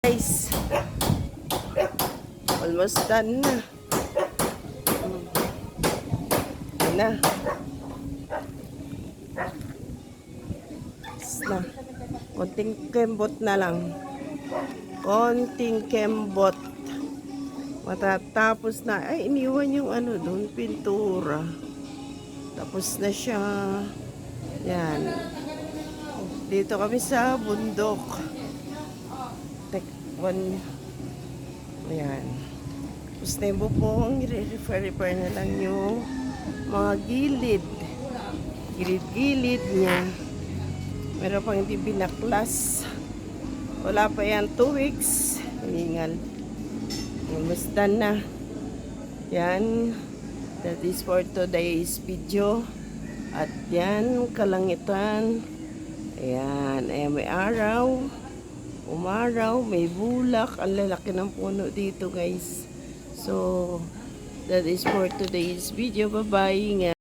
guys. Almost done na. Yan na. Na. Konting kembot na lang. Konting kembot. Matatapos na. Ay, iniwan yung ano doon, pintura. Tapos na siya. Yan. Dito kami sa bundok. One. Ayan. Tapos na yung bubong. Repair na lang yung mga gilid. Gilid-gilid niya. Meron pang hindi binaklas. Wala pa yan 2 weeks. Hiningal. Almost done na. Yan. That is for today's video. At yan, kalangitan. Ayan. Ayan, may araw. Umaraw, may bulak. Ang lalaki ng puno dito, guys. So, that is for today's video. Bye-bye.